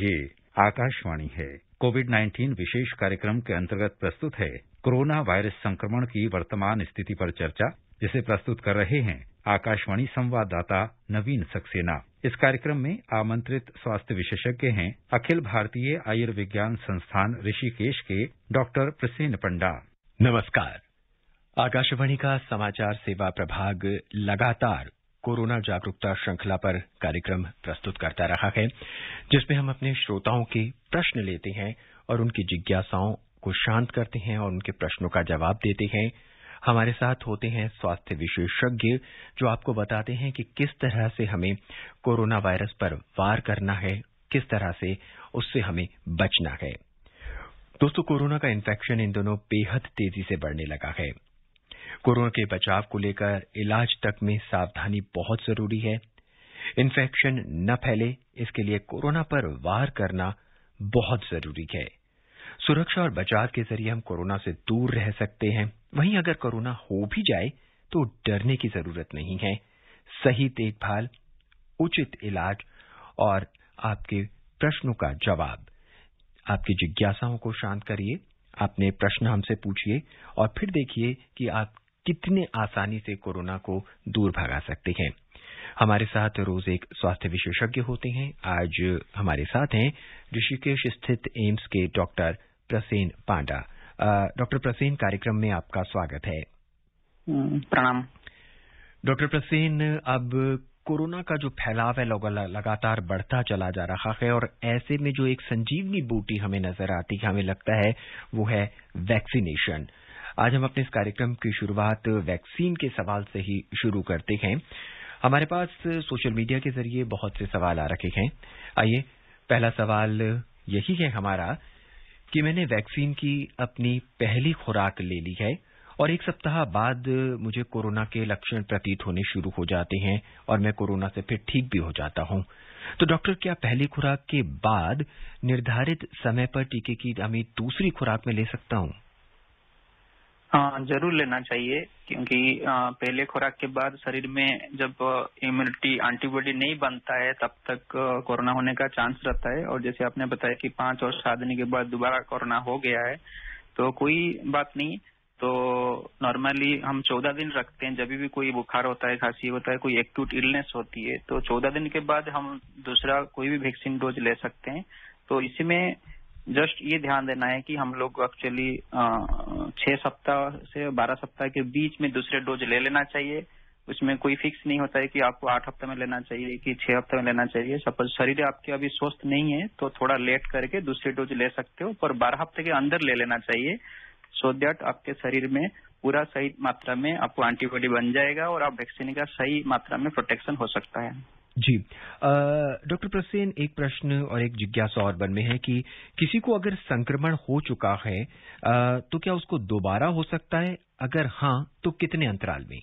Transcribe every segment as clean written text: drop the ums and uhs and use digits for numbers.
ये आकाशवाणी है। कोविड-19 विशेष कार्यक्रम के अंतर्गत प्रस्तुत है कोरोना वायरस संक्रमण की वर्तमान स्थिति पर चर्चा, जिसे प्रस्तुत कर रहे हैं आकाशवाणी संवाददाता नवीन सक्सेना। इस कार्यक्रम में आमंत्रित स्वास्थ्य विशेषज्ञ हैं अखिल भारतीय आयुर्विज्ञान संस्थान ऋषिकेश के डॉक्टर प्रसेन पंडा। नमस्कार। आकाशवाणी का समाचार सेवा प्रभाग लगातार कोरोना जागरूकता श्रृंखला पर कार्यक्रम प्रस्तुत करता रहा है, जिसमें हम अपने श्रोताओं के प्रश्न लेते हैं और उनकी जिज्ञासाओं को शांत करते हैं और उनके प्रश्नों का जवाब देते हैं। हमारे साथ होते हैं स्वास्थ्य विशेषज्ञ, जो आपको बताते हैं कि किस तरह से हमें कोरोना वायरस पर वार करना है, किस तरह से उससे हमें बचना है। दोस्तों, कोरोना का इन्फेक्शन इन दिनों बेहद तेजी से बढ़ने लगा है। कोरोना के बचाव को लेकर इलाज तक में सावधानी बहुत जरूरी है। इन्फेक्शन न फैले, इसके लिए कोरोना पर वार करना बहुत जरूरी है। सुरक्षा और बचाव के जरिए हम कोरोना से दूर रह सकते हैं। वहीं अगर कोरोना हो भी जाए तो डरने की जरूरत नहीं है। सही देखभाल, उचित इलाज और आपके प्रश्नों का जवाब, आपकी जिज्ञासाओं को शांत करिए, अपने प्रश्न हमसे पूछिए और फिर देखिए कि आप कितने आसानी से कोरोना को दूर भगा सकते हैं। हमारे साथ रोज एक स्वास्थ्य विशेषज्ञ होते हैं। आज हमारे साथ हैं ऋषिकेश स्थित एम्स के डॉक्टर प्रसेन पांडा। डॉक्टर प्रसेन, कार्यक्रम में आपका स्वागत है। प्रणाम। डॉक्टर प्रसेन, अब कोरोना का जो फैलाव है लगातार बढ़ता चला जा रहा है और ऐसे में जो एक संजीवनी बूटी हमें नजर आती है, हमें लगता है वो है वैक्सीनेशन। आज हम अपने इस कार्यक्रम की शुरुआत वैक्सीन के सवाल से ही शुरू करते हैं। हमारे पास सोशल मीडिया के जरिए बहुत से सवाल आ रखे हैं। आइए, पहला सवाल यही है हमारा कि मैंने वैक्सीन की अपनी पहली खुराक ले ली है और एक सप्ताह बाद मुझे कोरोना के लक्षण प्रतीत होने शुरू हो जाते हैं और मैं कोरोना से फिर ठीक भी हो जाता हूं। तो डॉक्टर, क्या पहली खुराक के बाद निर्धारित समय पर टीके की हमें दूसरी खुराक में ले सकता हूं? हाँ, जरूर लेना चाहिए, क्योंकि पहले खुराक के बाद शरीर में जब इम्यूनिटी एंटीबॉडी नहीं बनता है तब तक कोरोना होने का चांस रहता है। और जैसे आपने बताया कि 5 और 7 दिन के बाद दोबारा कोरोना हो गया है, तो कोई बात नहीं। तो नॉर्मली हम 14 दिन रखते हैं। जब भी कोई बुखार होता है, खांसी होता है, कोई एक्यूट इलनेस होती है, तो 14 दिन के बाद हम दूसरा कोई भी वैक्सीन डोज ले सकते हैं। तो इसमें जस्ट ये ध्यान देना है कि हम लोग एक्चुअली 6 सप्ताह से 12 सप्ताह के बीच में दूसरे डोज ले लेना चाहिए। उसमें कोई फिक्स नहीं होता है कि आपको 8 हफ्ते में लेना चाहिए कि 6 हफ्ते में लेना चाहिए। सपोज शरीर आपके अभी स्वस्थ नहीं है तो थोड़ा लेट करके दूसरे डोज ले सकते हो, पर 12 हफ्ते के अंदर ले लेना चाहिए, सो दैट आपके शरीर में पूरा सही मात्रा में आपको एंटीबॉडी बन जाएगा और आप वैक्सीन का सही मात्रा में प्रोटेक्शन हो सकता है। जी। डॉक्टर प्रसेन, एक प्रश्न और एक जिज्ञासा और मन में है कि किसी को अगर संक्रमण हो चुका है तो क्या उसको दोबारा हो सकता है? अगर हाँ, तो कितने अंतराल में?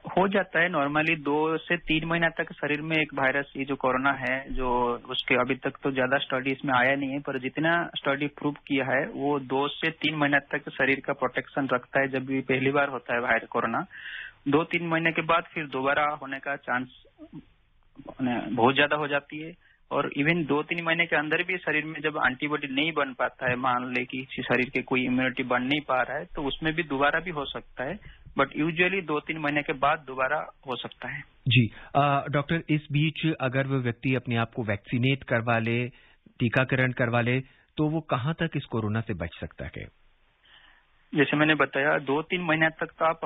हो जाता है। नॉर्मली 2 से 3 महीना तक शरीर में एक वायरस, ये जो कोरोना है, जो उसके अभी तक तो ज्यादा स्टडी इसमें आया नहीं है, पर जितना स्टडी प्रूव किया है वो 2 से 3 महीना तक शरीर का प्रोटेक्शन रखता है। जब भी पहली बार होता है वायरस कोरोना, 2-3 महीने के बाद फिर दोबारा होने का चांस बहुत ज्यादा हो जाती है। और इवन 2-3 महीने के अंदर भी शरीर में जब एंटीबॉडी नहीं बन पाता है, मान ले कि शरीर के कोई इम्यूनिटी बन नहीं पा रहा है, तो उसमें भी दोबारा भी हो सकता है, बट यूजुअली 2-3 महीने के बाद दोबारा हो सकता है। जी। डॉक्टर, इस बीच अगर वो व्यक्ति अपने आप को वैक्सीनेट करवा ले, टीकाकरण करवा ले, तो वो कहाँ तक इस कोरोना से बच सकता है? जैसे मैंने बताया, 2-3 महीने तक तो आप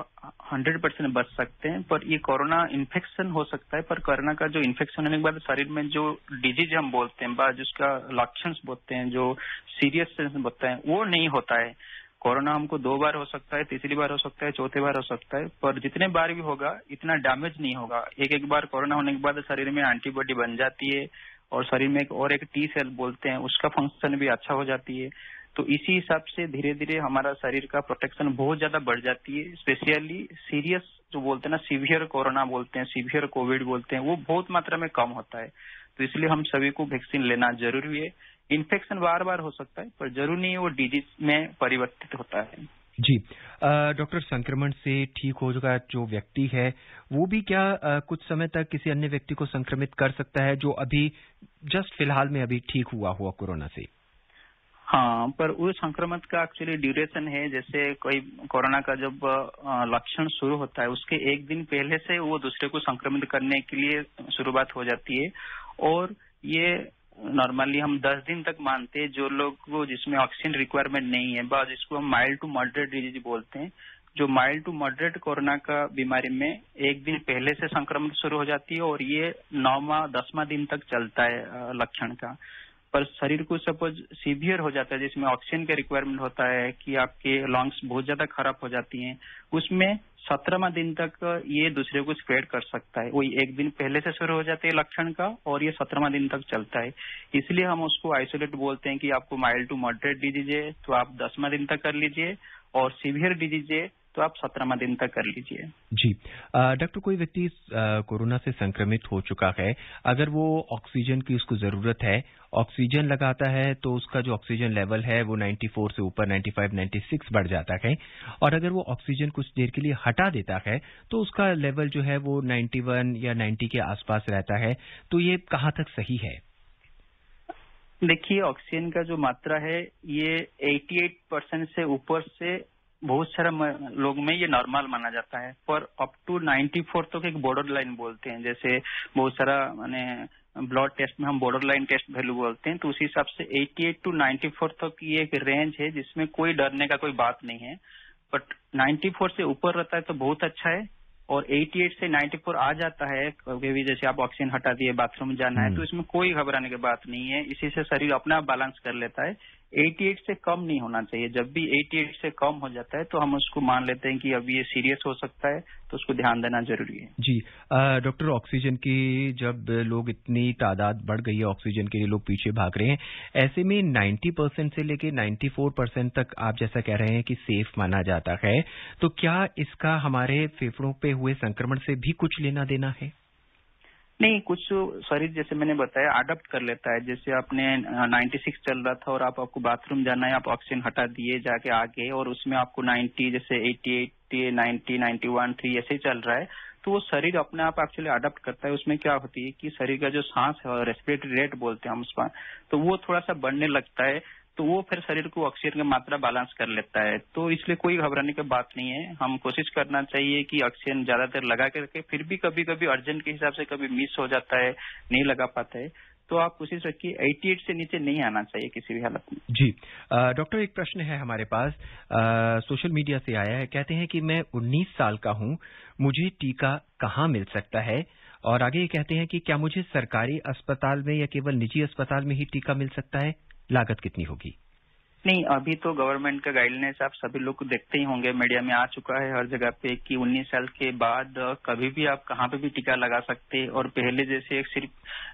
100% बच सकते हैं, पर ये कोरोना इन्फेक्शन हो सकता है। पर कोरोना का जो इन्फेक्शन होने के बाद शरीर में जो डिजीज हम बोलते हैं, जिसका लक्षण बोलते हैं, जो सीरियस बोलते हैं, वो नहीं होता है। कोरोना हमको 2 बार हो सकता है, तीसरी बार हो सकता है, चौथी बार हो सकता है, पर जितने बार भी होगा इतना डैमेज नहीं होगा। एक बार कोरोना होने के बाद शरीर में एंटीबॉडी बन जाती है और शरीर में एक टी सेल बोलते हैं, उसका फंक्शन भी अच्छा हो जाती है। तो इसी हिसाब से धीरे धीरे हमारा शरीर का प्रोटेक्शन बहुत ज्यादा बढ़ जाती है। स्पेशली सीरियस जो बोलते हैं ना, सीवियर कोरोना बोलते हैं, सीवियर कोविड बोलते हैं, वो बहुत मात्रा में कम होता है। तो इसलिए हम सभी को वैक्सीन लेना जरूरी है। इन्फेक्शन बार बार हो सकता है, पर जरूरी नहीं है वो डिजीज में परिवर्तित होता है। जी। डॉक्टर, संक्रमण से ठीक हो चुका जो व्यक्ति है वो भी क्या कुछ समय तक किसी अन्य व्यक्ति को संक्रमित कर सकता है जो अभी जस्ट फिलहाल में अभी ठीक हुआ कोरोना से? हाँ, पर वो संक्रमण का एक्चुअली ड्यूरेशन है। जैसे कोई कोरोना का जब लक्षण शुरू होता है उसके एक दिन पहले से वो दूसरे को संक्रमित करने के लिए शुरुआत हो जाती है। और ये नॉर्मली हम 10 दिन तक मानते हैं। जो लोग को जिसमें ऑक्सीजन रिक्वायरमेंट नहीं है, बस जिसको हम माइल्ड टू मॉडरेट डिजीज बोलते हैं, जो माइल्ड टू मॉडरेट कोरोना का बीमारी में एक दिन पहले से संक्रमण शुरू हो जाती है और ये 9वां 10वां दिन तक चलता है लक्षण का। पर शरीर को सपोज सीवियर हो जाता है जिसमें ऑक्सीजन का रिक्वायरमेंट होता है कि आपके लंग्स बहुत ज्यादा खराब हो जाती हैं, उसमें 17वां दिन तक ये दूसरे को स्प्रेड कर सकता है। वही एक दिन पहले से शुरू हो जाते हैं लक्षण का और ये 17वां दिन तक चलता है। इसलिए हम उसको आइसोलेट बोलते हैं कि आपको माइल्ड टू मॉडरेट डिजीज है तो आप 10वां दिन तक कर लीजिए और सीवियर डिजीज है तो आप 17वां दिन तक कर लीजिए। जी। डॉक्टर, कोई व्यक्ति कोरोना से संक्रमित हो चुका है, अगर वो ऑक्सीजन की उसको जरूरत है, ऑक्सीजन लगाता है तो उसका जो ऑक्सीजन लेवल है वो 94 से ऊपर 95, 96 बढ़ जाता है, और अगर वो ऑक्सीजन कुछ देर के लिए हटा देता है तो उसका लेवल जो है वो 91 या 90 के आसपास रहता है, तो ये कहाँ तक सही है? देखिए, ऑक्सीजन का जो मात्रा है ये 88% से ऊपर से बहुत सारे लोग में ये नॉर्मल माना जाता है, पर अप टू 94 तक एक बॉर्डर लाइन बोलते हैं। जैसे बहुत सारा माने ब्लड टेस्ट में हम बॉर्डर लाइन टेस्ट वैल्यू बोलते हैं, तो उसी हिसाब से 88 टू 94 तक ये एक रेंज है जिसमें कोई डरने का कोई बात नहीं है। बट 94 से ऊपर रहता है तो बहुत अच्छा है, और 88 से 94 आ जाता है कभी भी, जैसे आप ऑक्सीजन हटा दिए बाथरूम जाना है, तो इसमें कोई घबराने की बात नहीं है। इसी से शरीर अपना बैलेंस कर लेता है। 88 से कम नहीं होना चाहिए। जब भी 88 से कम हो जाता है तो हम उसको मान लेते हैं कि अब ये सीरियस हो सकता है, तो उसको ध्यान देना जरूरी है। जी। डॉक्टर, ऑक्सीजन की जब लोग इतनी तादाद बढ़ गई है, ऑक्सीजन के लिए लोग पीछे भाग रहे हैं, ऐसे में 90% से लेके 94% तक आप जैसा कह रहे हैं कि सेफ माना जाता है, तो क्या इसका हमारे फेफड़ों पे हुए संक्रमण से भी कुछ लेना देना है? नहीं, कुछ शरीर जैसे मैंने बताया अडॉप्ट कर लेता है। जैसे आपने 96 चल रहा था और आपको बाथरूम जाना है, आप ऑक्सीजन हटा दिए जाके आगे, और उसमें आपको 90 जैसे 88, 90, 91, 3 ऐसे ही चल रहा है, तो वो शरीर अपने आप एक्चुअली अडॉप्ट करता है। उसमें क्या होती है कि शरीर का जो सांस है, रेस्पिरेटरी रेट बोलते हैं हम उसका, तो वो थोड़ा सा बढ़ने लगता है, तो वो फिर शरीर को ऑक्सीजन की मात्रा बैलेंस कर लेता है। तो इसलिए कोई घबराने की बात नहीं है। हम कोशिश करना चाहिए कि ऑक्सीजन ज्यादा देर लगा के रखे। फिर भी कभी कभी अर्जेंट के हिसाब से कभी मिस हो जाता है, नहीं लगा पाता है, तो आप कोशिश रखिए 88 से नीचे नहीं आना चाहिए किसी भी हालत में। जी। डॉक्टर, एक प्रश्न है हमारे पास, सोशल मीडिया से आया है। कहते हैं कि मैं 19 साल का हूं, मुझे टीका कहां मिल सकता है? और आगे ये कहते हैं कि क्या मुझे सरकारी अस्पताल में या केवल निजी अस्पताल में ही टीका मिल सकता है? लागत कितनी होगी? नहीं, अभी तो गवर्नमेंट का गाइडलाइंस आप सभी लोग देखते ही होंगे, मीडिया में आ चुका है हर जगह पे कि 19 साल के बाद कभी भी आप कहाँ पे भी टीका लगा सकते हैं। और पहले जैसे सिर्फ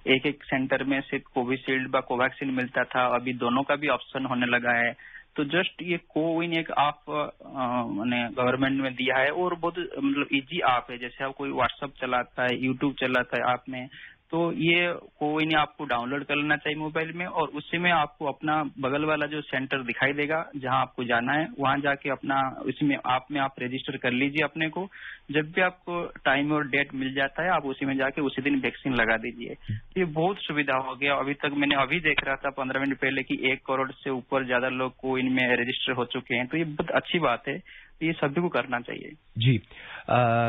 एक सेंटर में सिर्फ कोविशील्ड व कोवैक्सीन मिलता था, अभी दोनों का भी ऑप्शन होने लगा है। तो जस्ट ये कोविन एक आप गवर्नमेंट में दिया है, और बहुत मतलब इजी ऐप है। जैसे आप कोई व्हाट्सएप चलाता है, यूट्यूब चलाता है ऐप में, तो ये कोविन आपको डाउनलोड कर लेना चाहिए मोबाइल में, और उसी में आपको अपना बगल वाला जो सेंटर दिखाई देगा जहां आपको जाना है, वहां जाके अपना उसमें आप में आप रजिस्टर कर लीजिए अपने को। जब भी आपको टाइम और डेट मिल जाता है, आप उसी में जाके उसी दिन वैक्सीन लगा दीजिए। ये बहुत सुविधा हो गया। अभी तक मैंने अभी देख रहा था 15 मिनट पहले कि 1 करोड़ से ऊपर ज्यादा लोग कोविन में रजिस्टर हो चुके हैं, तो ये बहुत अच्छी बात है। ये सभी को करना चाहिए। जी।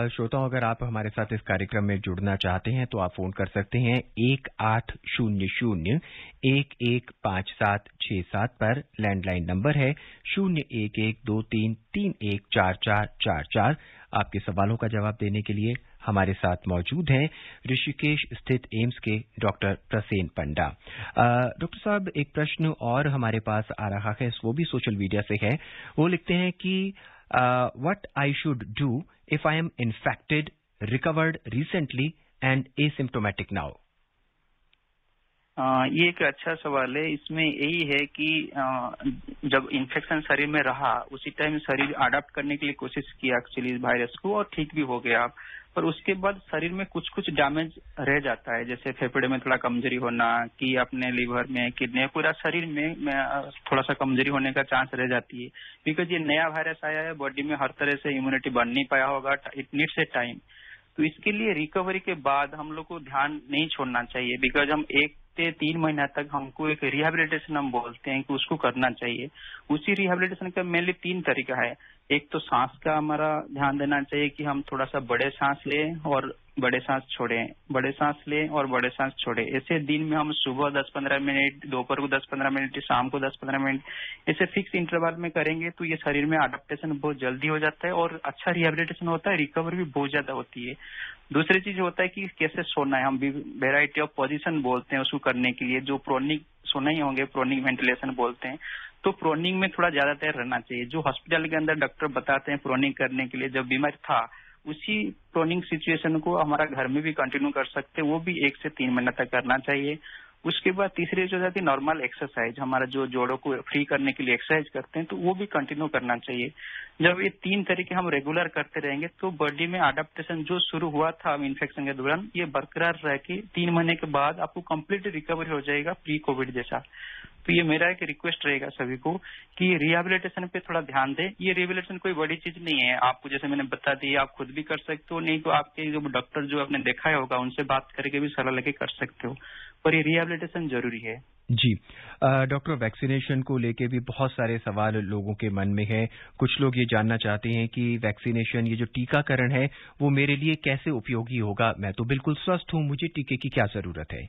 श्रोताओं, अगर आप हमारे साथ इस कार्यक्रम में जुड़ना चाहते हैं तो आप फोन कर सकते हैं 1800-115767 पर। लैंडलाइन नंबर है 01123314444। आपके सवालों का जवाब देने के लिए हमारे साथ मौजूद हैं ऋषिकेश स्थित एम्स के डॉक्टर प्रसेन पंडा। डॉक्टर साहब, एक प्रश्न और हमारे पास आ रहा है, वो भी सोशल मीडिया से है। वो लिखते हैं कि what I should do if I am infected, recovered recently and asymptomatic now? ये एक अच्छा सवाल है। इसमें यही है कि जब इन्फेक्शन शरीर में रहा उसी टाइम शरीर अडॉप्ट करने के लिए कोशिश किया एक्चुअली इस वायरस को, और ठीक भी हो गया आप। पर उसके बाद शरीर में कुछ कुछ डैमेज रह जाता है, जैसे फेफड़े में थोड़ा कमजोरी होना, कि अपने लीवर में, किडनी, पूरा शरीर में थोड़ा सा कमजोरी होने का चांस रह जाती है। बिकॉज ये नया वायरस आया है, बॉडी में हर तरह से इम्यूनिटी बन नहीं पाया होगा, इट नीड्स ए टाइम। तो इसके लिए रिकवरी के बाद हम लोग को ध्यान नहीं छोड़ना चाहिए, बिकॉज हम 1 से 3 महीना तक हमको एक रिहेबिलिटेशन हम बोलते हैं कि उसको करना चाहिए। उसी रिहेबिलिटेशन का मेनली 3 तरीका है। एक तो सांस का हमारा ध्यान देना चाहिए कि हम थोड़ा सा बड़े सांस लें और बड़े सांस छोड़ें, बड़े सांस लें और बड़े सांस छोड़ें। ऐसे दिन में हम सुबह 10-15 मिनट, दोपहर को 10-15 मिनट, शाम को 10-15 मिनट, ऐसे फिक्स इंटरवल में करेंगे तो ये शरीर में अडेप्टेशन बहुत जल्दी हो जाता है और अच्छा रिहेबिलिटेशन होता है, रिकवरी भी बहुत ज्यादा होती है। दूसरी चीज होता है कि कैसे सोना है, हम वेराइटी ऑफ पोजीशन बोलते हैं उसको करने के लिए, जो प्रोनिक सोना ही होंगे, प्रोनिक वेंटिलेशन बोलते हैं। तो प्रोनिंग में थोड़ा ज्यादा देर रहना चाहिए। जो हॉस्पिटल के अंदर डॉक्टर बताते हैं प्रोनिंग करने के लिए, जब बीमार था उसी प्रोनिंग सिचुएशन को हमारा घर में भी कंटिन्यू कर सकते हैं, वो भी 1 से 3 महीना तक करना चाहिए। उसके बाद तीसरी जो जाती है नॉर्मल एक्सरसाइज, हमारा जो जोड़ों को फ्री करने के लिए एक्सरसाइज करते हैं, तो वो भी कंटिन्यू करना चाहिए। जब ये 3 तरीके हम रेगुलर करते रहेंगे तो बॉडी में अडेप्टेशन जो शुरू हुआ था इन्फेक्शन के दौरान, ये बरकरार रह के 3 महीने के बाद आपको कंप्लीट रिकवरी हो जाएगा, प्री कोविड जैसा। तो ये मेरा एक रिक्वेस्ट रहेगा सभी को कि रिहेबिलिटेशन पे थोड़ा ध्यान दें। ये रिहेबिलिटेशन कोई बड़ी चीज नहीं है, आपको जैसे मैंने बता दी आप खुद भी कर सकते हो, नहीं तो आपके जो डॉक्टर जो आपने देखा होगा उनसे बात करके भी सलाह लेके कर सकते हो, पर ये रिहेबिलिटेशन जरूरी है। जी डॉक्टर, वैक्सीनेशन को लेके भी बहुत सारे सवाल लोगों के मन में है। कुछ लोग ये जानना चाहते हैं कि वैक्सीनेशन, ये जो टीकाकरण है वो मेरे लिए कैसे उपयोगी होगा, मैं तो बिल्कुल स्वस्थ हूं, मुझे टीके की क्या जरूरत है?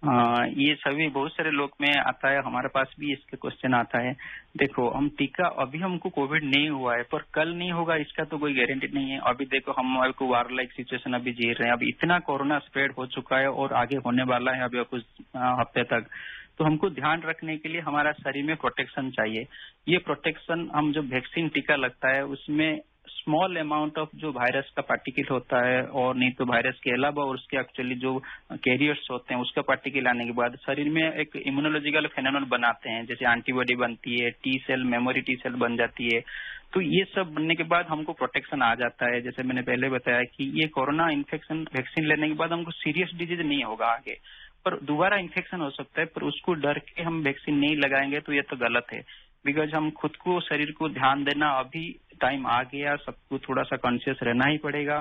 ये सभी बहुत सारे लोग में आता है, हमारे पास भी इसके क्वेश्चन आता है। देखो, हम टीका, अभी हमको कोविड नहीं हुआ है पर कल नहीं होगा इसका तो कोई गारंटी नहीं है। अभी देखो हम को वार लाइक सिचुएशन अभी जी रहे हैं, अभी इतना कोरोना स्प्रेड हो चुका है और आगे होने वाला है अभी कुछ हफ्ते तक। तो हमको ध्यान रखने के लिए हमारा शरीर में प्रोटेक्शन चाहिए। ये प्रोटेक्शन हम जो वैक्सीन टीका लगता है उसमें स्मॉल अमाउंट ऑफ जो वायरस का पार्टिकल होता है, और नहीं तो वायरस के अलावा और उसके एक्चुअली जो कैरियर्स होते हैं उसका पार्टिकल आने के बाद शरीर में एक इम्यूनोलॉजिकल फेनोमेनन बनाते हैं, जैसे एंटीबॉडी बनती है, T cell, memory T cell बन जाती है। तो ये सब बनने के बाद हमको प्रोटेक्शन आ जाता है। जैसे मैंने पहले बताया कि ये कोरोना इन्फेक्शन वैक्सीन लेने के बाद हमको सीरियस डिजीज नहीं होगा आगे, पर दोबारा इन्फेक्शन हो सकता है, पर उसको डर के हम वैक्सीन नहीं लगाएंगे तो ये तो गलत है। बिकॉज हम खुद को, शरीर को ध्यान देना, अभी टाइम आ गया, सबको थोड़ा सा कॉन्शियस रहना ही पड़ेगा,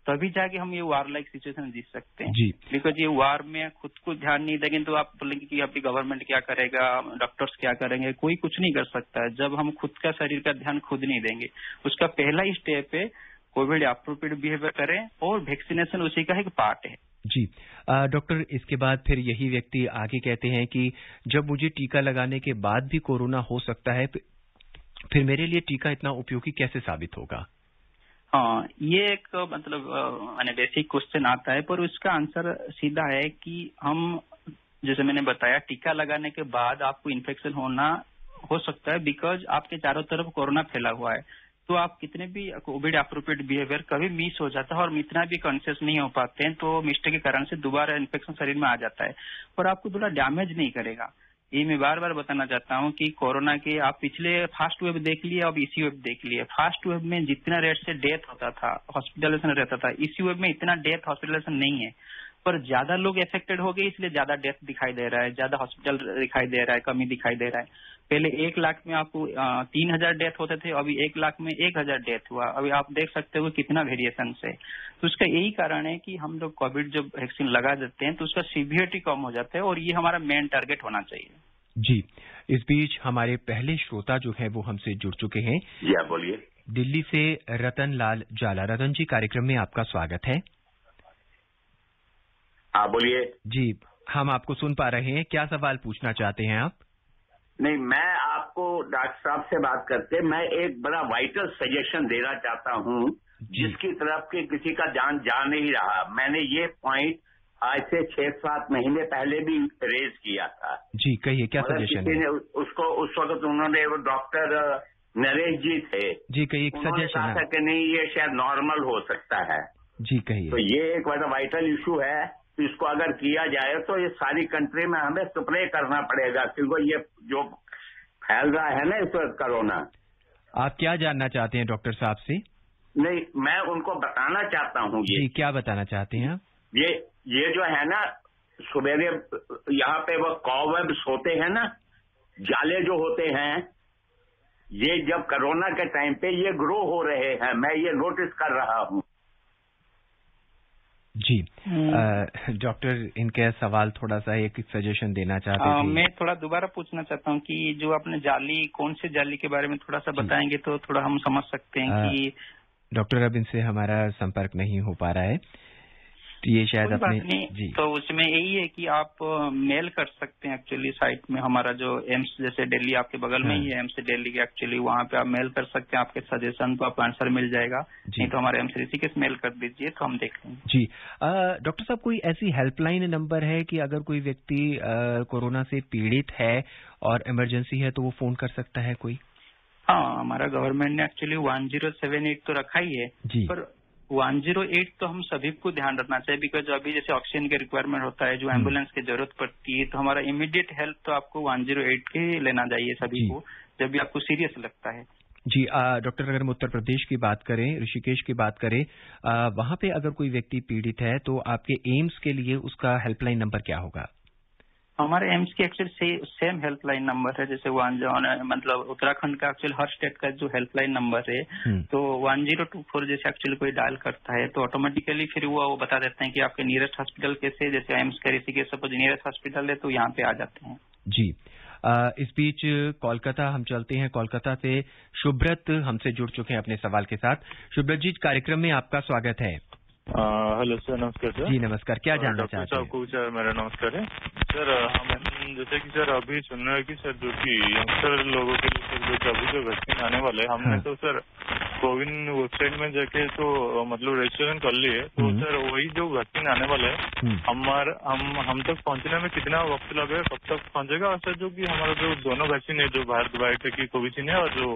तभी जाके हम ये वार लाइक सिचुएशन जीत सकते हैं। जी, बिकॉज ये वार में खुद को ध्यान नहीं देंगे तो आप बोलेंगे कि अभी गवर्नमेंट क्या करेगा, डॉक्टर्स क्या करेंगे, कोई कुछ नहीं कर सकता है जब हम खुद का शरीर का ध्यान खुद नहीं देंगे। उसका पहला ही स्टेप है कोविड अप्रोप्रिएट बिहेवियर करें, और वैक्सीनेशन उसी का एक पार्ट है। जी डॉक्टर, इसके बाद फिर यही व्यक्ति आगे कहते हैं कि जब मुझे टीका लगाने के बाद भी कोरोना हो सकता है, फिर मेरे लिए टीका इतना उपयोगी कैसे साबित होगा? हाँ, ये एक मतलब बेसिक क्वेश्चन आता है, पर उसका आंसर सीधा है कि हम, जैसे मैंने बताया, टीका लगाने के बाद आपको इन्फेक्शन होना हो सकता है, बिकॉज आपके चारों तरफ कोरोना फैला हुआ है। तो आप कितने भी कोविड अप्रोप्रिएट बिहेवियर कभी मिस हो जाता है और इतना भी कॉन्शियस नहीं हो पाते हैं, तो मिस्टेक के कारण से दोबारा इन्फेक्शन शरीर में आ जाता है, पर आपको थोड़ा डैमेज नहीं करेगा। ये मैं बार बार बताना चाहता हूँ कि कोरोना के आप पिछले फर्स्ट वेव देख लिए, अब इसी वेव देख लिए। फर्स्ट वेव में जितना रेट से डेथ होता था, हॉस्पिटलाइजेशन रहता था, इसी वेव में इतना डेथ हॉस्पिटलाइजेशन नहीं है, पर ज्यादा लोग इफेक्टेड हो गए इसलिए ज्यादा डेथ दिखाई दे रहा है, ज्यादा हॉस्पिटल दिखाई दे रहा है, कमी दिखाई दे रहा है। पहले 1 लाख में आपको 3000 डेथ होते थे, अभी 1 लाख में 1000 डेथ हुआ। अभी आप देख सकते हो कितना वेरिएशन है। तो उसका यही कारण है कि हम लोग कोविड जब वैक्सीन लगा देते हैं तो उसका सीवियरिटी कम हो जाता है, और ये हमारा मेन टारगेट होना चाहिए। जी, इस बीच हमारे पहले श्रोता जो है वो हमसे जुड़ चुके हैं। जी आप बोलिए। दिल्ली से रतन लाल जाला। रतन जी, कार्यक्रम में आपका स्वागत है। हाँ बोलिए। जी, हम आपको सुन पा रहे हैं, क्या सवाल पूछना चाहते हैं आप? नहीं, मैं आपको डॉक्टर साहब से बात करके मैं एक बड़ा वाइटल सजेशन देना चाहता हूँ, जिसकी तरफ के किसी का ध्यान जा नहीं रहा। मैंने ये पॉइंट आज से 6-7 महीने पहले भी रेज किया था। जी कहिए, क्या सजेशन है? उसको उस वक्त उन्होंने, वो डॉक्टर नरेश जी थे। जी कहिए, सजेशन कहा था कि नहीं ये शायद नॉर्मल हो सकता है। जी कहिए। तो ये एक बड़ा वाइटल इशू है, इसको अगर किया जाए तो ये सारी कंट्री में हमें स्प्रे करना पड़ेगा, क्योंकि ये जो फैल रहा है ना इस वक्त कोरोना। आप क्या जानना चाहते हैं डॉक्टर साहब से? नहीं, मैं उनको बताना चाहता हूँ जी, क्या बताना चाहते हैं आप? ये जो है ना, सवेरे यहाँ पे वो कॉवेब्स होते हैं ना, जाले जो होते हैं, ये जब कोरोना के टाइम पे ये ग्रो हो रहे हैं, मैं ये नोटिस कर रहा हूँ। जी, डॉक्टर इनके सवाल थोड़ा सा एक सजेशन देना चाहते थे। मैं थोड़ा दोबारा पूछना चाहता हूँ कि जो आपने जाली, कौन से जाली के बारे में थोड़ा सा बताएंगे तो थोड़ा हम समझ सकते हैं कि डॉक्टर अब इनसे हमारा संपर्क नहीं हो पा रहा है, तो ये शायद अपने जी। तो उसमें यही है कि आप मेल कर सकते हैं एक्चुअली साइट में, हमारा जो एम्स जैसे दिल्ली आपके बगल में ही है, एम्स दिल्ली के, एक्चुअली वहाँ पे आप मेल कर सकते हैं, आपके सजेशन तो आपको आंसर मिल जाएगा। नहीं तो हमारे एम्स ऋषिकेश मेल कर दीजिए तो हम देख लेंगे। जी, डॉक्टर साहब कोई ऐसी हेल्पलाइन नंबर है कि अगर कोई व्यक्ति कोरोना से पीड़ित है और इमरजेंसी है तो वो फोन कर सकता है कोई? हाँ, हमारा गवर्नमेंट ने एक्चुअली 1078 तो रखा ही है, पर 108 तो हम सभी को ध्यान रखना चाहिए, बिकॉज अभी जैसे ऑक्सीजन के रिक्वायरमेंट होता है, जो एम्बुलेंस की जरूरत पड़ती है, तो हमारा इमीडिएट हेल्प तो आपको 108 के लेना चाहिए सभी को, जब भी आपको सीरियस लगता है। जी, डॉक्टर अगर हम उत्तर प्रदेश की बात करें, ऋषिकेश की बात करें, वहां पे अगर कोई व्यक्ति पीड़ित है तो आपके एम्स के लिए उसका हेल्पलाइन नंबर क्या होगा? हमारे एम्स की एक्चुअली सेम हेल्पलाइन नंबर है, जैसे मतलब उत्तराखंड का एक्चुअली हर स्टेट का जो हेल्पलाइन नंबर है, तो 1024 जैसे एक्चुअली कोई डायल करता है तो ऑटोमेटिकली फिर वो बता देते हैं कि आपके नियरेस्ट हॉस्पिटल कैसे, जैसे एम्स का ऋषिकेश सपोज नियरेस्ट हॉस्पिटल है तो यहाँ पे आ जाते हैं। जी, इस बीच कोलकाता हम चलते हैं। कोलकाता से शुभ्रत हमसे जुड़ चुके हैं अपने सवाल के साथ। शुभ्रत जी, कार्यक्रम में आपका स्वागत है। हेलो सर, नमस्कार सर। जी नमस्कार, क्या जानना चाहते हैं? डॉक्टर साहब को सर मेरा नमस्कार है सर। हम जैसे कि सर अभी सुन रहे हैं कि सर जो कि यंगस्टर लोगों के लिए सर जो अभी जो वैक्सीन आने वाले हैं, हमने तो सर कोविन वेबसाइट में जाके तो मतलब रजिस्ट्रेशन कर लिए, तो सर वही जो वैक्सीन आने वाले है हम तक पहुंचने में कितना वक्त लगेगा, कब तक पहुंचेगा? और सर जो कि हमारा जो दोनों वैक्सीन है, जो भारत बायोटेक की कोविशील्ड है और जो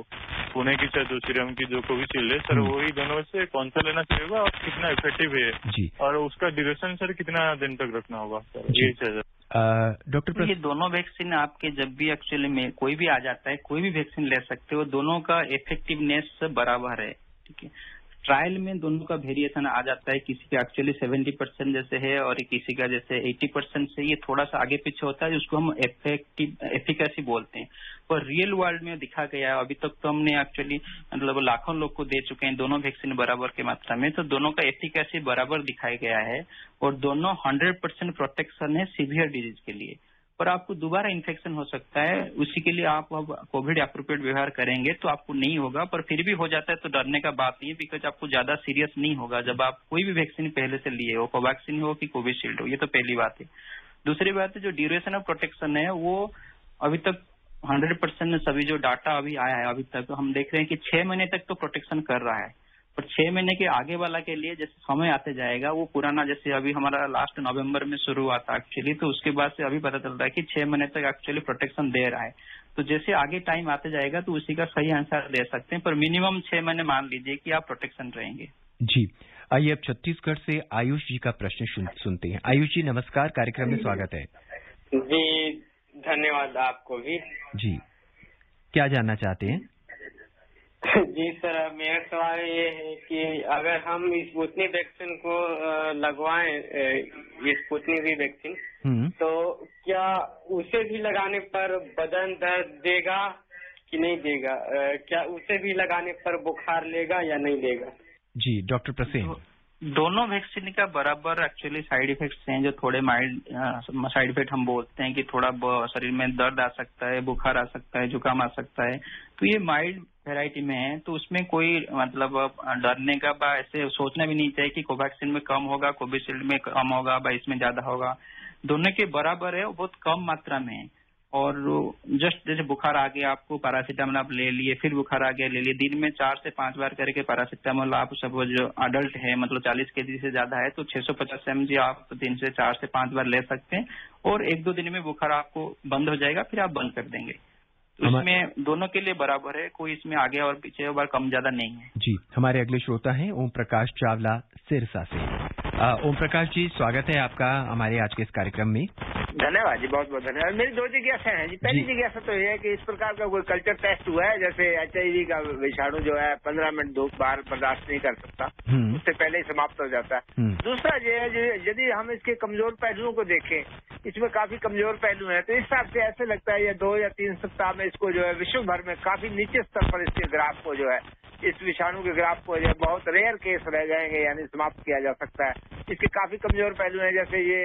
पुणे की सर जो सीरम की जो कोविशील्ड है, सर वही दोनों में से कौन सा लेना चाहिए और कितना इफेक्टिव है जी, और उसका ड्यूरेशन सर कितना दिन तक रखना होगा सर? जी सर। डॉक्टर ये दोनों वैक्सीन आपके जब भी एक्चुअली में कोई भी आ जाता है, कोई भी वैक्सीन ले सकते हो, दोनों का इफेक्टिवनेस बराबर है, ठीक है। ट्रायल में दोनों का वेरिएशन आ जाता है, किसी का एक्चुअली 70% जैसे है और किसी का जैसे 80% से ये थोड़ा सा आगे पीछे होता है, जिसको हम एफिकेसी बोलते हैं। पर रियल वर्ल्ड में दिखा गया है, अभी तक तो हमने एक्चुअली मतलब लाखों लोग को दे चुके हैं दोनों वैक्सीन बराबर के मात्रा में, तो दोनों का एफिकेसी बराबर दिखाया गया है और दोनों 100% प्रोटेक्शन है सीवियर डिजीज के लिए। पर आपको दोबारा इन्फेक्शन हो सकता है, उसी के लिए आप अब कोविड एप्रोप्रिएट व्यवहार करेंगे तो आपको नहीं होगा, पर फिर भी हो जाता है तो डरने का बात नहीं है, बिकॉज आपको ज्यादा सीरियस नहीं होगा जब आप कोई भी वैक्सीन पहले से लिए हो, कोवैक्सीन हो कि कोविशील्ड हो। ये तो पहली बात है। दूसरी बात है, जो ड्यूरेशन ऑफ प्रोटेक्शन है वो अभी तक 100% सभी जो डाटा अभी आया है, अभी तक हम देख रहे हैं कि 6 महीने तक तो प्रोटेक्शन कर रहा है, पर 6 महीने के आगे वाला के लिए जैसे समय आते जाएगा वो पुराना, जैसे अभी हमारा लास्ट नवंबर में शुरू हुआ था एक्चुअली, तो उसके बाद से अभी पता चल रहा है कि 6 महीने तक एक्चुअली प्रोटेक्शन दे रहा है। तो जैसे आगे टाइम आते जाएगा तो उसी का सही आंसर दे सकते हैं, पर मिनिमम 6 महीने मान लीजिए कि आप प्रोटेक्शन रहेंगे। जी, आइए अब छत्तीसगढ़ से आयुष जी का प्रश्न सुनते हैं। आयुष जी नमस्कार, कार्यक्रम में स्वागत है। जी धन्यवाद आपको भी। जी, क्या जानना चाहते हैं? जी सर, मेरा सवाल ये है कि अगर हम स्पुतनिक वैक्सीन को लगवाएं, स्पुतनिक भी वैक्सीन, तो क्या उसे भी लगाने पर बदन दर्द देगा कि नहीं देगा? क्या उसे भी लगाने पर बुखार लेगा या नहीं लेगा? जी डॉक्टर प्रसेन। दोनों वैक्सीन का बराबर एक्चुअली साइड इफेक्ट्स हैं, जो थोड़े माइल्ड साइड इफेक्ट हम बोलते हैं कि थोड़ा शरीर में दर्द आ सकता है, बुखार आ सकता है, जुकाम आ सकता है, तो ये माइल्ड वैरायटी में है, तो उसमें कोई मतलब डरने का बा ऐसे सोचना भी नहीं चाहिए कि कोवैक्सीन में कम होगा, कोविशील्ड में कम होगा, बा इसमें ज्यादा होगा। दोनों के बराबर है, बहुत कम मात्रा में है। और जस्ट जैसे बुखार आ गया आपको, पैरासीटामोल आप ले लिए, फिर बुखार आ गया ले लिए, दिन में 4 से 5 बार करके पैरासीटामोल आप सपोज जो अडल्ट है मतलब 40 kg से ज्यादा है तो 650 mg आप दिन से 4 से 5 बार ले सकते हैं, और 1-2 दिन में बुखार आपको बंद हो जाएगा, फिर आप बंद कर देंगे। तो इसमें दोनों के लिए बराबर है, कोई इसमें आगे और पीछे और कम ज्यादा नहीं है। जी, हमारे अगले श्रोता हैं ओम प्रकाश चावला सिरसा से। ओम प्रकाश जी स्वागत है आपका हमारे आज के इस कार्यक्रम में। धन्यवाद जी, बहुत बहुत धन्यवाद। मेरी दो जिज्ञासाएं हैं जी। पहली जिज्ञासा तो ये है कि इस प्रकार का कोई कल्चर टेस्ट हुआ है, जैसे HIV का विषाणु जो है 15 मिनट 2 बार बर्दाश्त नहीं कर सकता, उससे पहले ही समाप्त हो जाता है। दूसरा ये है, यदि हम इसके कमजोर पहलुओं को देखें, इसमें काफी कमजोर पहलू हैं, तो इस हिसाब से ऐसे लगता है ये 2 या 3 सप्ताह में इसको जो है विश्व भर में काफी नीचे स्तर पर इसके ग्राफ को जो है, इस विषाणु के ग्राफ को जो है बहुत रेयर केस रह जाएंगे, यानी समाप्त किया जा सकता है। इसके काफी कमजोर पहलू हैं, जैसे ये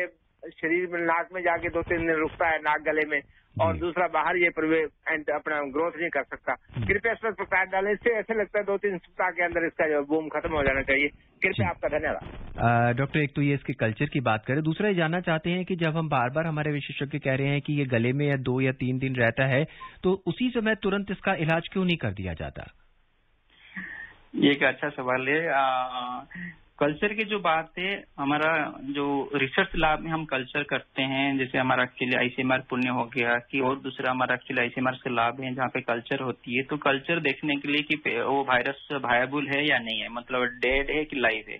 शरीर में नाक में जाके 2-3 दिन रुकता है, नाक गले में, और दूसरा बाहर ये अपना ग्रोथ नहीं कर सकता। कृपया इस पर प्रकाश डालें। इससे ऐसे लगता है 2-3 सप्ताह के अंदर इसका जो बूम खत्म हो जाना चाहिए। कृपया आपका धन्यवाद। डॉक्टर, एक तो ये इसके कल्चर की बात करें, दूसरा ये जानना चाहते हैं कि जब हम बार बार हमारे विशेषज्ञ कह रहे हैं कि ये गले में या 2 या 3 दिन रहता है, तो उसी समय तुरंत इसका इलाज क्यों नहीं कर दिया जाता? ये एक अच्छा सवाल है। कल्चर की जो बात है, हमारा जो रिसर्च लैब में हम कल्चर करते हैं, जैसे हमारा एक्चुअली ICMR पुणे हो गया, कि और दूसरा हमारा एक्चुअली ICMR के लैब है जहाँ पे कल्चर होती है। तो कल्चर देखने के लिए कि वो वायरस वायबल है या नहीं है, मतलब डेड है कि लाइव है।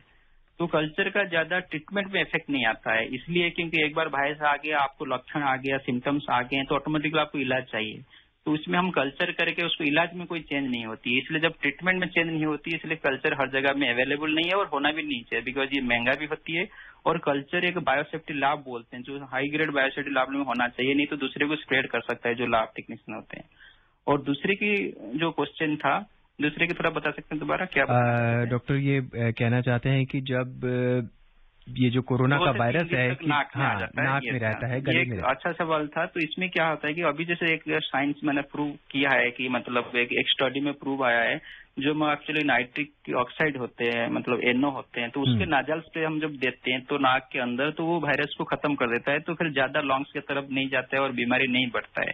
तो कल्चर का ज्यादा ट्रीटमेंट में इफेक्ट नहीं आता है, इसलिए क्योंकि एक बार वायरस आ गया, आपको लक्षण आ गया, सिम्टम्स आ गए, तो ऑटोमेटिकली आपको इलाज चाहिए। तो उसमें हम कल्चर करके उसको इलाज में कोई चेंज नहीं होती है, इसलिए जब ट्रीटमेंट में चेंज नहीं होती है, इसलिए कल्चर हर जगह में अवेलेबल नहीं है और होना भी नहीं चाहिए, बिकॉज ये महंगा भी होती है। और कल्चर एक बायोसेफ्टी लैब बोलते हैं, जो हाई ग्रेड बायोसेफ्टी लैब में होना चाहिए, नहीं तो दूसरे को स्प्रेड कर सकता है जो लैब टेक्नीशियन होते हैं। और दूसरे की जो क्वेश्चन था, दूसरे की थोड़ा बता सकते हैं दोबारा क्या? डॉक्टर ये कहना चाहते हैं कि जब ये जो कोरोना का वायरस है कि नाक में रहता है, गले में। अच्छा सवाल था। तो इसमें क्या होता है कि अभी जैसे एक साइंस मैंने प्रूव किया है कि मतलब एक स्टडी में प्रूव आया है, जो एक्चुअली नाइट्रिक ऑक्साइड होते हैं, मतलब NO होते हैं, तो उसके नाजल स्प्रे हम जब देते हैं तो नाक के अंदर, तो वो वायरस को खत्म कर देता है, तो फिर ज्यादा लंग्स की तरफ नहीं जाता है और बीमारी नहीं बढ़ता है।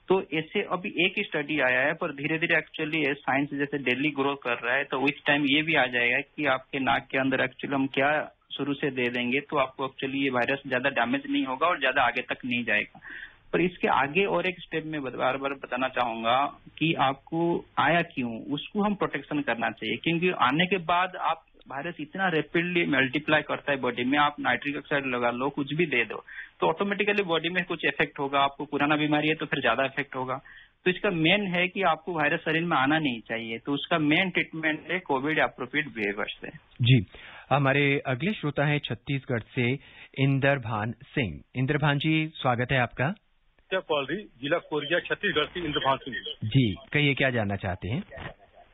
तो ऐसे अभी एक ही स्टडी आया है, पर धीरे धीरे एक्चुअली साइंस जैसे डेली ग्रो कर रहा है, तो उस टाइम ये भी आ जाएगा कि आपके नाक के अंदर एक्चुअली हम क्या शुरू से दे देंगे, तो आपको एक्चुअली ये वायरस ज्यादा डैमेज नहीं होगा और ज्यादा आगे तक नहीं जाएगा। पर इसके आगे और एक स्टेप में बार बार बताना चाहूंगा कि आपको आया क्यों, उसको हम प्रोटेक्शन करना चाहिए, क्योंकि आने के बाद आप वायरस इतना रैपिडली मल्टीप्लाई करता है बॉडी में, आप नाइट्रिक ऑक्साइड लगा लो, कुछ भी दे दो, तो ऑटोमेटिकली बॉडी में कुछ इफेक्ट होगा। आपको पुराना बीमारी है तो फिर ज्यादा इफेक्ट होगा। तो इसका मेन है कि आपको वायरस शरीर में आना नहीं चाहिए, तो उसका मेन ट्रीटमेंट है कोविड एप्रोप्रिएट बिहेवियर से। जी, हमारे अगले श्रोता हैं छत्तीसगढ़ से इंद्रभान सिंह। इंद्रभान जी, स्वागत है आपका। जिला कोरिया, छत्तीसगढ़ से इंद्रभान सिंह। जी, कहिए क्या जानना चाहते हैं?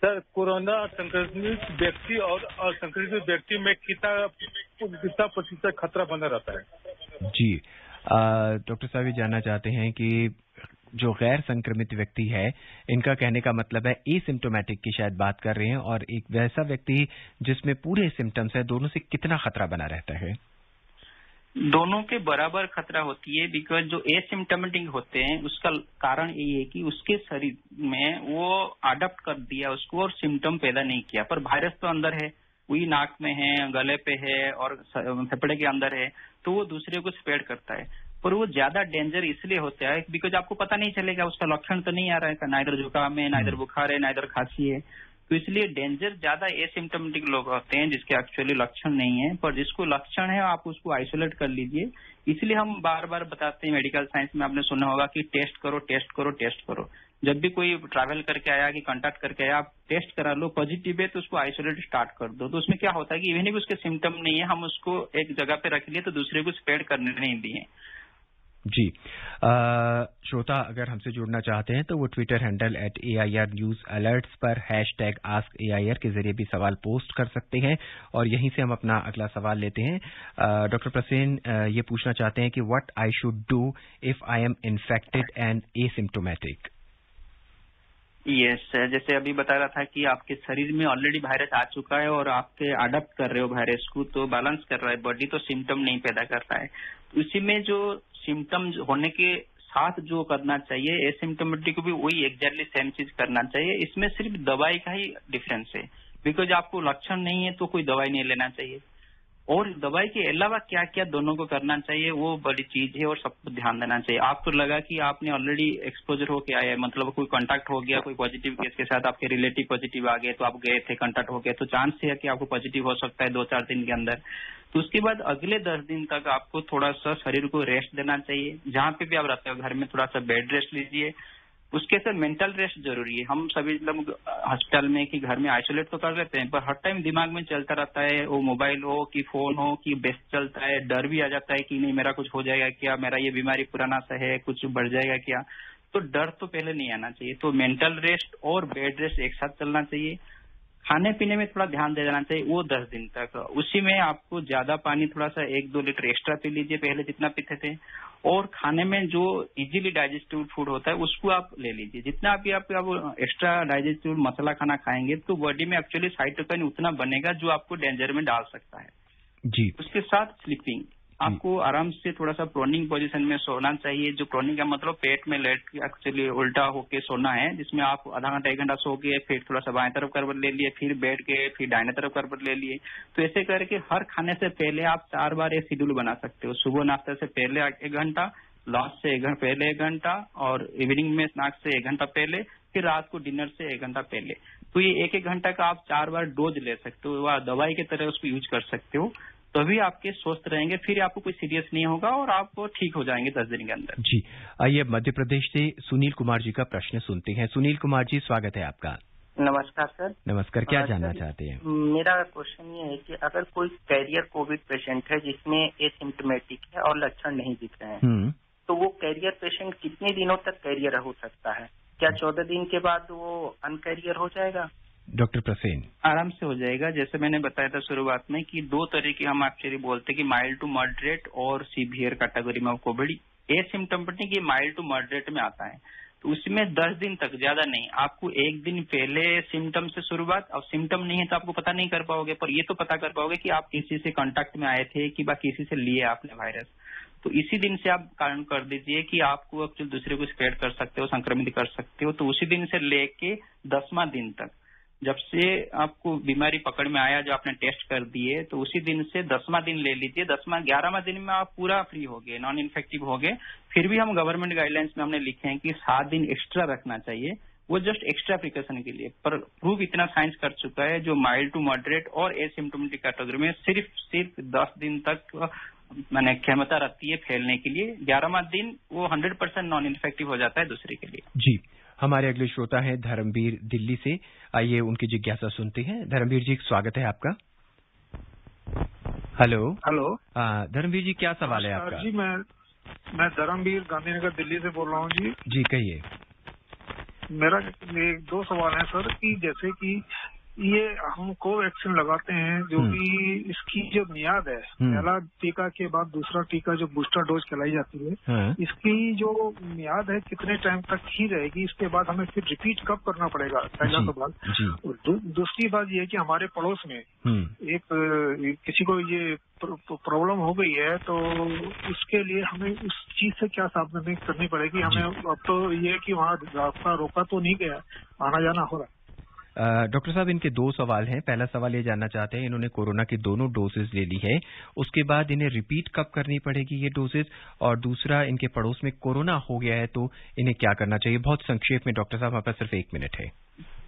सर, कोरोना संक्रमित व्यक्ति और असंक्रमित व्यक्ति में कितना प्रतिशत खतरा बना रहता है? जी, डॉक्टर साहब ये जानना चाहते हैं कि जो गैर संक्रमित व्यक्ति है, इनका कहने का मतलब है एसिम्प्टोमेटिक की शायद बात कर रहे हैं, और एक वैसा व्यक्ति जिसमें पूरे सिम्टम्स है, दोनों से कितना खतरा बना रहता है? दोनों के बराबर खतरा होती है, बिकॉज जो एसिम्प्टोमेटिक होते हैं उसका कारण यही है कि उसके शरीर में वो अडॉप्ट कर दिया उसको और सिम्टम पैदा नहीं किया, पर वायरस तो अंदर है, वही नाक में है, गले पे है और फेफड़े के अंदर है, तो वो दूसरे को स्प्रेड करता है। पर वो ज्यादा डेंजर इसलिए होता है बिकॉज आपको पता नहीं चलेगा, उसका लक्षण तो नहीं आ रहा है, नाइदर जुकाम है, नाइदर बुखार है, नाइदर खांसी है, तो इसलिए डेंजर ज्यादा एसिम्प्टोमेटिक लोग होते हैं जिसके एक्चुअली लक्षण नहीं है। पर जिसको लक्षण है आप उसको आइसोलेट कर लीजिए। इसलिए हम बार बार बताते हैं, मेडिकल साइंस में आपने सुना होगा कि टेस्ट करो, टेस्ट करो, टेस्ट करो। जब भी कोई ट्रैवल करके आया कि कांटेक्ट करके आया, आप टेस्ट करा लो, पॉजिटिव है तो उसको आइसोलेट स्टार्ट कर दो। तो उसमें क्या होता है कि इवन भी उसके सिम्टम नहीं है, हम उसको एक जगह पे रख लिए तो दूसरे को स्प्रेड करने नहीं दिए। जी, श्रोता अगर हमसे जुड़ना चाहते हैं तो वो Twitter handle @AIR news alerts पर #AskAIR के जरिए भी सवाल पोस्ट कर सकते हैं, और यहीं से हम अपना अगला सवाल लेते हैं। डॉक्टर प्रसेन ये पूछना चाहते हैं कि what I should do if I am infected and asymptomatic? Yes, जैसे अभी बता रहा था कि आपके शरीर में ऑलरेडी वायरस आ चुका है और आपके अडॉप्ट कर रहे हो वायरस को, तो बैलेंस कर रहा है बॉडी, तो सिम्टम नहीं पैदा करता है। उसी में जो सिम्टम होने के साथ जो करना चाहिए, एसिम्प्टोमेटिक को भी वही एग्जैक्टली सेम चीज करना चाहिए। इसमें सिर्फ दवाई का ही डिफरेंस है, बिकॉज आपको लक्षण नहीं है तो कोई दवाई नहीं लेना चाहिए। और दवाई के अलावा क्या क्या दोनों को करना चाहिए वो बड़ी चीज है और सबको ध्यान देना चाहिए। आपको लगा कि आपने ऑलरेडी एक्सपोजर होके आया है, मतलब कोई कांटेक्ट हो गया, कोई पॉजिटिव केस के साथ आपके रिलेटिव पॉजिटिव आ गए, तो आप गए थे, कांटेक्ट हो गया, तो चांस है कि आपको पॉजिटिव हो सकता है 2-4 दिन के अंदर। तो उसके बाद अगले 10 दिन तक आपको थोड़ा सा शरीर को रेस्ट देना चाहिए। जहां पे भी आप रहते हो घर में थोड़ा सा बेड रेस्ट लीजिए। उसके साथ मेंटल रेस्ट जरूरी है। हम सभी लोग हॉस्पिटल में कि घर में आइसोलेट तो कर लेते हैं, पर हर टाइम दिमाग में चलता रहता है, वो मोबाइल हो कि फोन हो कि बेस्ट चलता है, डर भी आ जाता है कि नहीं मेरा कुछ हो जाएगा क्या, मेरा ये बीमारी पुराना सा है, कुछ बढ़ जाएगा क्या। तो डर तो पहले नहीं आना चाहिए। तो मेंटल रेस्ट और बेड रेस्ट एक साथ चलना चाहिए। खाने पीने में थोड़ा ध्यान दे देना चाहिए वो 10 दिन तक। उसी में आपको ज्यादा पानी थोड़ा सा 1-2 लीटर एक्स्ट्रा पी लीजिए पहले जितना पीते थे। और खाने में जो इजीली डाइजेस्टिव फूड होता है उसको आप ले लीजिए। जितना भी आप एक्स्ट्रा डाइजेस्टिव मसाला खाना खाएंगे तो बॉडी में एक्चुअली साइटोकाइन उतना बनेगा जो आपको डेंजर में डाल सकता है जी। उसके साथ स्लीपिंग, आपको आराम से थोड़ा सा प्रोनिंग पोजीशन में सोना चाहिए। जो प्रोनिंग का मतलब पेट में लेट के एक्चुअली उल्टा होके सोना है, जिसमें आप आधा घंटा 1 घंटा सो गए, फिर थोड़ा सा बाएं तरफ करवट ले लिए, फिर बैठ के फिर दाहिने तरफ करवट ले लिए। तो ऐसे करके हर खाने से पहले आप 4 बार एक शेड्यूल बना सकते हो। सुबह नाश्ते से पहले 1 घंटा, लंच से पहले 1 घंटा, और इवनिंग में स्नैक्स से 1 घंटा पहले, फिर रात को डिनर से 1 घंटा पहले। तो ये 1-1 घंटा का आप 4 बार डोज ले सकते हो, वह दवाई की तरह उसको यूज कर सकते हो। तभी आपके स्वस्थ रहेंगे, फिर आपको कोई सीरियस नहीं होगा और आप ठीक हो जाएंगे 10 दिन के अंदर। जी, आइए मध्य प्रदेश से सुनील कुमार जी का प्रश्न सुनते हैं। सुनील कुमार जी, स्वागत है आपका। नमस्कार सर। नमस्कार, क्या जानना चाहते हैं? मेरा क्वेश्चन ये है कि अगर कोई कैरियर कोविड पेशेंट है जिसमें एसिम्प्टोमेटिक है और लक्षण नहीं दिख रहे हैं, तो वो कैरियर पेशेंट कितने दिनों तक कैरियर हो सकता है? क्या 14 दिन के बाद वो अनकैरियर हो जाएगा? डॉक्टर प्रसेन। आराम से हो जाएगा। जैसे मैंने बताया था शुरुआत में कि 2 तरीके हम एक्चुअली बोलते हैं कि माइल्ड टू मॉडरेट और सीवियर कैटेगरी में कोविड। एसिम्प्टोमेटिक ये माइल्ड टू मॉडरेट में आता है। तो उसमें 10 दिन तक, ज्यादा नहीं, आपको 1 दिन पहले सिम्टम से शुरुआत। अब सिम्टम नहीं है तो आपको पता नहीं कर पाओगे, पर ये तो पता कर पाओगे कि आप किसी से कांटेक्ट में आए थे कि किसी से लिए आपने वायरस। तो इसी दिन से आप कारण कर दीजिए कि आपको एक्चुअली दूसरे को स्प्रेड कर सकते हो, संक्रमित कर सकते हो। तो उसी दिन से लेके 10वां दिन तक, जब से आपको बीमारी पकड़ में आया, जो आपने टेस्ट कर दिए, तो उसी दिन से 10वां दिन ले लीजिए। 11वां दिन में आप पूरा फ्री हो गए, नॉन इन्फेक्टिव हो गए। फिर भी हम गवर्नमेंट गाइडलाइंस में हमने लिखे हैं कि 7 दिन एक्स्ट्रा रखना चाहिए, वो जस्ट एक्स्ट्रा प्रिकॉशन के लिए। पर प्रूव इतना साइंस कर चुका है, जो माइल्ड टू मॉडरेट और एसिम्प्टोमेटिक कैटेगरी में सिर्फ 10 दिन तक मैंने क्षमता रखती है फैलने के लिए। 11वां दिन वो 100% नॉन इन्फेक्टिव हो जाता है दूसरे के लिए। जी, हमारे अगले श्रोता हैं धर्मवीर दिल्ली से। आइए उनकी जिज्ञासा सुनते हैं। धर्मवीर जी, स्वागत है आपका। हेलो। धर्मवीर जी, क्या सवाल है आपका? जी, मैं धर्मवीर गांधीनगर दिल्ली से बोल रहा हूँ जी। जी, कहिए। मेरा 2 सवाल है सर, कि जैसे कि ये हम कोवैक्सीन लगाते हैं, जो कि इसकी जो मियाद है, पहला टीका के बाद दूसरा टीका जो बूस्टर डोज खिलाई जाती है, इसकी जो मियाद है कितने टाइम तक ही रहेगी? इसके बाद हमें फिर रिपीट कब करना पड़ेगा? पहला सवाल। और दूसरी बात ये है कि हमारे पड़ोस में एक किसी को ये प्रॉब्लम हो गई है, तो उसके लिए हमें उस चीज से क्या सावधानी करनी पड़ेगी? हमें अब तो ये कि वहाँ रास्ता रोका तो नहीं गया, आना जाना हो रहा है। डॉक्टर साहब, इनके 2 सवाल हैं। पहला सवाल ये जानना चाहते हैं, इन्होंने कोरोना की दोनों डोजेज ले ली है, उसके बाद इन्हें रिपीट कब करनी पड़ेगी ये डोजेज? और दूसरा, इनके पड़ोस में कोरोना हो गया है तो इन्हें क्या करना चाहिए? बहुत संक्षेप में डॉक्टर साहब, हमारे पास सिर्फ 1 मिनट है।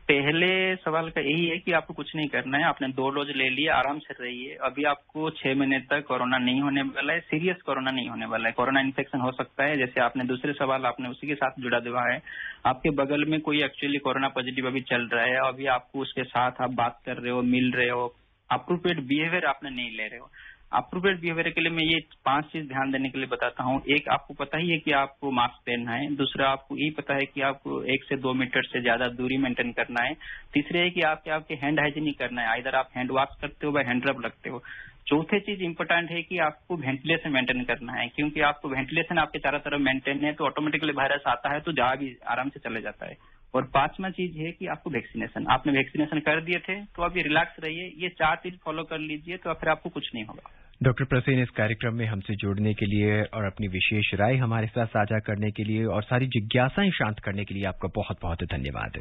पहले सवाल का यही है कि आपको कुछ नहीं करना है, आपने 2 डोज ले लिए, आराम से रहिए। अभी आपको 6 महीने तक कोरोना नहीं होने वाला है, सीरियस कोरोना नहीं होने वाला है। कोरोना इन्फेक्शन हो सकता है, जैसे आपने दूसरे सवाल आपने उसी के साथ जुड़ा दिया है। आपके बगल में कोई एक्चुअली कोरोना पॉजिटिव अभी चल रहा है, अभी आपको उसके साथ आप बात कर रहे हो, मिल रहे हो, अप्रोप्रिएट बिहेवियर आपने नहीं ले रहे हो। अप्रोप्रिएट बिहेवियर के लिए मैं ये 5 चीज ध्यान देने के लिए बताता हूँ। एक, आपको पता ही है कि आपको मास्क पहनना है। दूसरा, आपको ये पता है कि आपको 1 से 2 मीटर से ज्यादा दूरी मेंटेन करना है। तीसरे है कि आपके हैंड हाइजीनिक करना है, आइदर आप हैंड वॉश करते हो या हैंड रब लगते हो। चौथे चीज इंपॉर्टेंट है कि आपको वेंटिलेशन मेंटेन करना है, क्योंकि आपको वेंटिलेशन आपके चारों तरफ मेंटेन है तो ऑटोमेटिकली वायरस आता है तो जहाँ भी आराम से चले जाता है। और 5वां चीज है कि आपको वैक्सीनेशन, आपने वैक्सीनेशन कर दिए थे तो अभी रिलैक्स रहिए। ये 4 चीज फॉलो कर लीजिए तो फिर आपको कुछ नहीं होगा। डॉक्टर प्रसेन, इस कार्यक्रम में हमसे जुड़ने के लिए और अपनी विशेष राय हमारे साथ साझा करने के लिए और सारी जिज्ञासाएं शांत करने के लिए आपका बहुत बहुत धन्यवाद।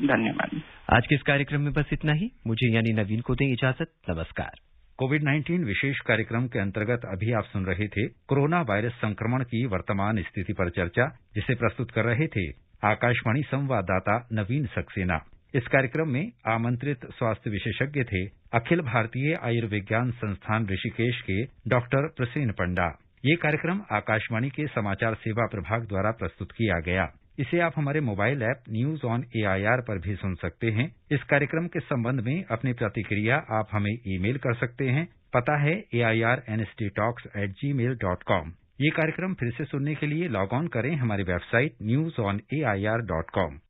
धन्यवाद। आज के इस कार्यक्रम में बस इतना ही। मुझे यानी नवीन को दें इजाजत। नमस्कार। कोविड-19 विशेष कार्यक्रम के अंतर्गत अभी आप सुन रहे थे कोरोना वायरस संक्रमण की वर्तमान स्थिति पर चर्चा, जिसे प्रस्तुत कर रहे थे आकाशवाणी संवाददाता नवीन सक्सेना। इस कार्यक्रम में आमंत्रित स्वास्थ्य विशेषज्ञ थे अखिल भारतीय आयुर्विज्ञान संस्थान ऋषिकेश के डॉक्टर प्रसेन पंडा। ये कार्यक्रम आकाशवाणी के समाचार सेवा प्रभाग द्वारा प्रस्तुत किया गया। इसे आप हमारे mobile app news on AIR पर भी सुन सकते हैं। इस कार्यक्रम के संबंध में अपनी प्रतिक्रिया आप हमें ईमेल कर सकते हैं। पता है airnsttalks@gmail.com। ये कार्यक्रम फिर से सुनने के लिए लॉग ऑन करें हमारी वेबसाइट newsonair.com।